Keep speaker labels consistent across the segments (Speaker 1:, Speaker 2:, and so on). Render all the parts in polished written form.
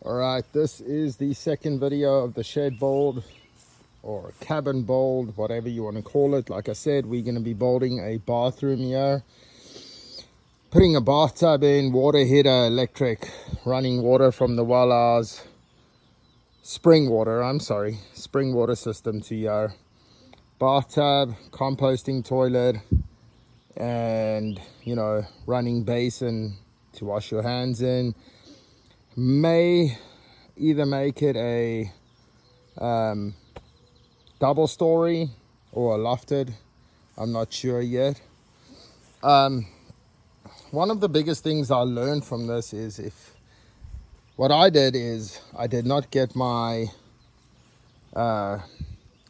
Speaker 1: Alright, this is the second video of the shed bolt or cabin bolt, whatever you want to call it. Like I said, we're going to be bolting a bathroom here, putting a bathtub in, water heater, electric, running water from the well house, spring water system to your bathtub, composting toilet, and running basin to wash your hands in. May either make it a double story or a lofted, I'm not sure yet. One of the biggest things I learned from this is what I did is I did not get my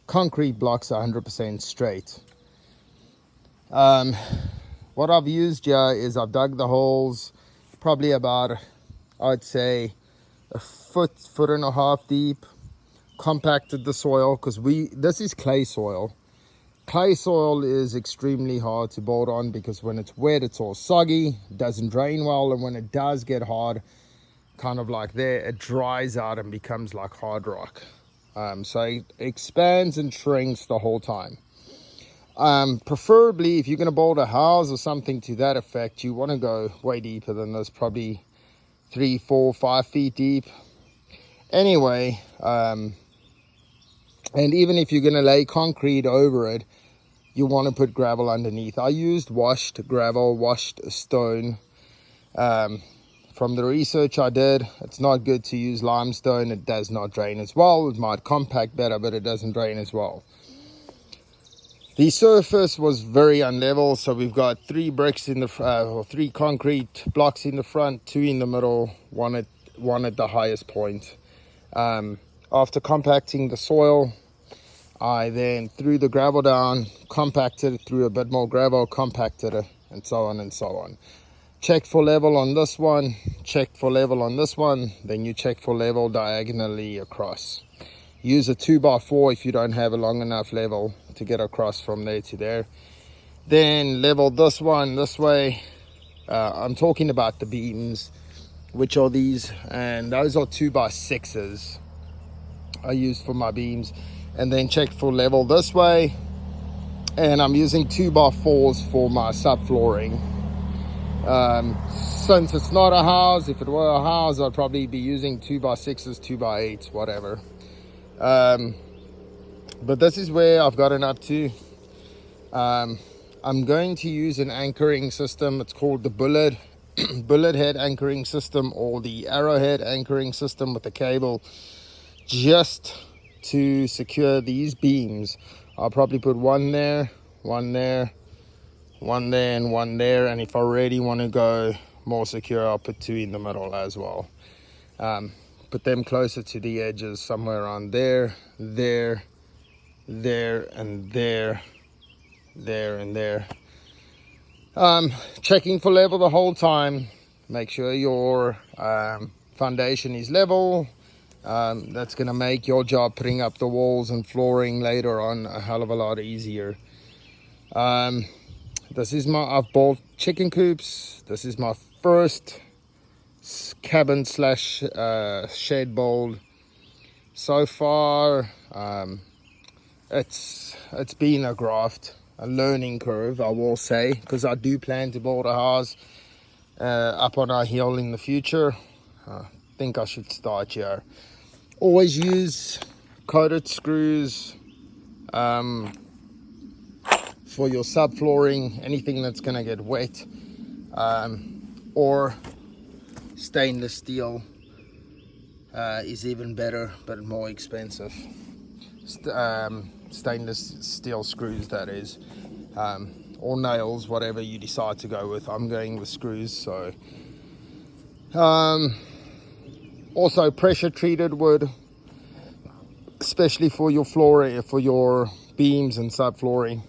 Speaker 1: concrete blocks 100% straight. What I've used here is I've dug the holes probably about, I'd say, a foot and a half deep, compacted the soil, because this is clay soil. Clay soil is extremely hard to bolt on because when it's wet, it's all soggy, doesn't drain well, and when it does get hard, kind of like there, it dries out and becomes like hard rock. So it expands and shrinks the whole time. Preferably, if you're going to bolt a house or something to that effect, you want to go way deeper than this, probably 3, 4, 5 feet deep. Anyway, and even if you're going to lay concrete over it, you want to put gravel underneath. I used washed gravel, washed stone. From the research I did, it's not good to use limestone. It does not drain as well. It might compact better, but it doesn't drain as well. The surface was very unlevel, so we've got 3 bricks in the or 3 concrete blocks in the front, 2 in the middle, one at the highest point. After compacting the soil, I then threw the gravel down, compacted it, threw a bit more gravel, compacted it, and so on and so on. Check for level on this one, check for level on this one, then you check for level diagonally across. Use a 2x4 if you don't have a long enough level to get across from there to there. Then level this one this way. I'm talking about the beams, which are these, and those are 2x6s I used for my beams. And then check for level this way, and I'm using 2x4s for my subflooring. Since it's not a house, if it were a house, I'd probably be using 2x6s, 2x8s, whatever. But this is where I've gotten up to. I'm going to use an anchoring system. It's called the bullet head anchoring system, or the arrowhead anchoring system with the cable, just to secure these beams. I'll probably put one there, one there, one there, and one there. And if I really want to go more secure, I'll put 2 in the middle as well. Put them closer to the edges, somewhere around there, there, there, and there, there, and there. Checking for level the whole time. Make sure your foundation is level. That's going to make your job putting up the walls and flooring later on a hell of a lot easier. This is I've bought chicken coops. This is my first cabin slash shed bolt. So far, it's been a graft, a learning curve, I will say, because I do plan to build a house up on our hill in the future. I think I should start here. Always use coated screws for your subflooring, anything that's going to get wet, or stainless steel is even better, but more expensive. Stainless steel screws, that is, or nails, whatever you decide to go with. I'm going with screws. So also pressure treated wood, especially for your flooring, for your beams and subflooring.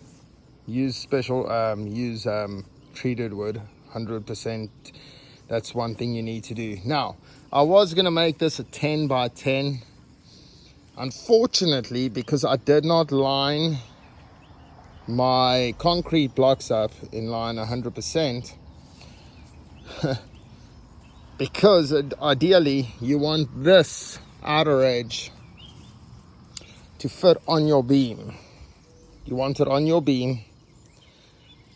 Speaker 1: Use treated wood 100%. That's one thing you need to do. Now, I was going to make this a 10 by 10. Unfortunately, because I did not line my concrete blocks up in line 100%, because ideally you want this outer edge to fit on your beam. You want it on your beam.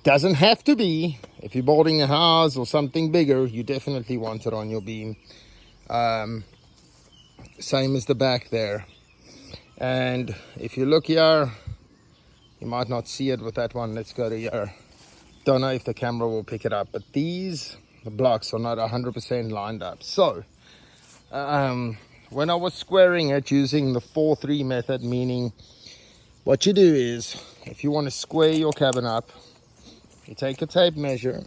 Speaker 1: Doesn't have to be. If you're building a house or something bigger, you definitely want it on your beam. Same as the back there. And if you look here, you might not see it with that one. Let's go to here. Don't know if the camera will pick it up, but the blocks are not 100% lined up. So when I was squaring it using the 4-3 method, meaning what you do is, if you want to square your cabin up, you take a tape measure,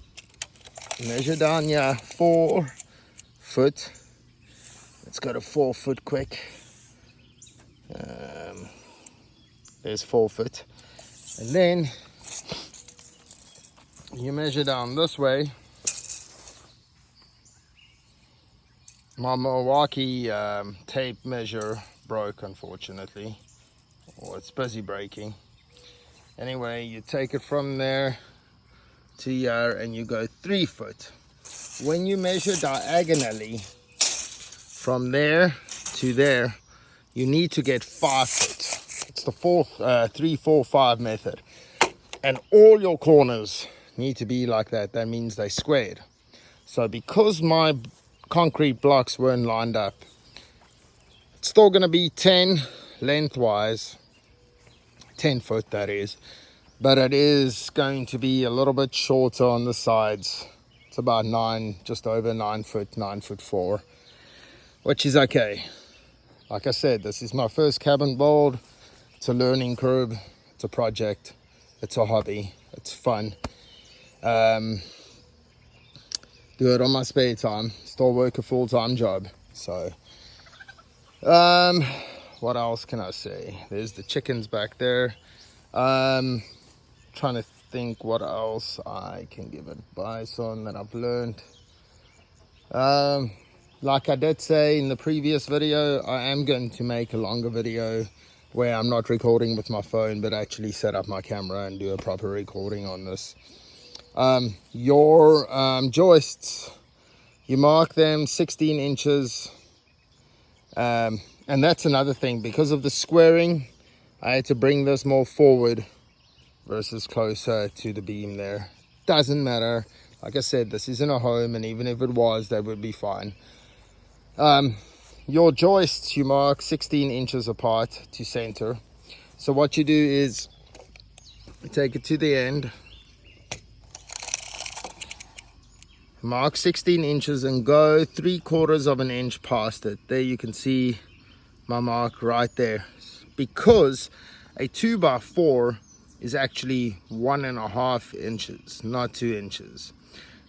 Speaker 1: measure down here 4 foot. Let's go to 4 foot quick. There's 4 foot. And then you measure down this way. My Milwaukee tape measure broke, unfortunately, or it's busy breaking. Anyway, you take it from there to here and you go 3 foot. When you measure diagonally from there to there, you need to get 5 foot. It's the 3, 4, 5 method. And all your corners need to be like that. That means they squared. So because my concrete blocks weren't lined up, it's still going to be 10 lengthwise, 10 foot that is, but it is going to be a little bit shorter on the sides. It's about 9, just over 9 foot, 9'4", which is okay. Like I said, this is my first cabin build. It's a learning curve, it's a project, it's a hobby, it's fun. Do it on my spare time, still work a full-time job. So what else can I say? There's the chickens back there. Trying to think what else I can give advice on that I've learned. Like I did say in the previous video, I am going to make a longer video where I'm not recording with my phone, but actually set up my camera and do a proper recording on this. Your joists, you mark them 16 inches, and that's another thing. Because of the squaring, I had to bring this more forward versus closer to the beam there. Doesn't matter. Like I said, this isn't a home, and even if it was, that would be fine. Your joists, you mark 16 inches apart to center. So what you do is you take it to the end, mark 16 inches and go 3/4 of an inch past it. There you can see my mark right there. Because a 2x4 is actually 1.5 inches, not 2 inches.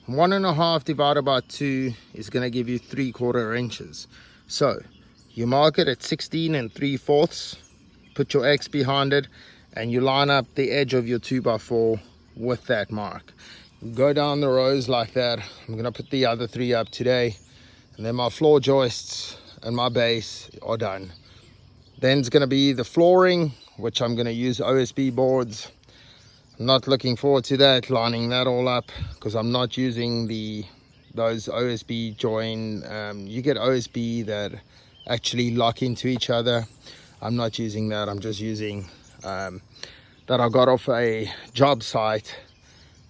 Speaker 1: 1.5 divided by 2 is going to give you 3/4 inches. So you mark it at 16 3/4, put your X behind it, and you line up the edge of your 2x4 with that mark. Go down the rows like that. I'm going to put the other 3 up today, and then my floor joists and my base are done. Then it's going to be the flooring, which I'm going to use OSB boards. I'm not looking forward to that, lining that all up, because I'm not using those OSB join. You get OSB that actually lock into each other. I'm not using that. I'm just using that I got off a job site.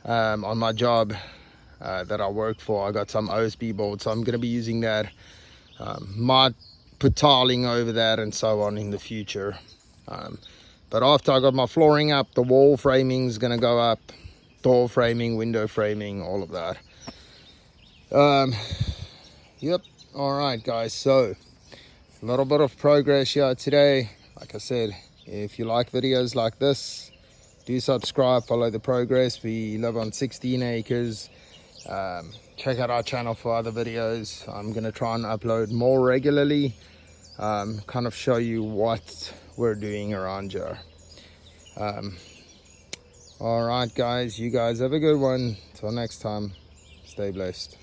Speaker 1: On my job that I work for, I got some OSB boards, so I'm going to be using that. Might put tiling over that and so on in the future. But after I got my flooring up, the wall framing is going to go up, door framing, window framing, all of that. Yep. All right, guys. So a little bit of progress here today. Like I said, if you like videos like this, do subscribe, follow the progress. We live on 16 acres. Check out our channel for other videos. I'm going to try and upload more regularly. Kind of show you what we're doing around here. All right, guys. You guys have a good one. Till next time, stay blessed.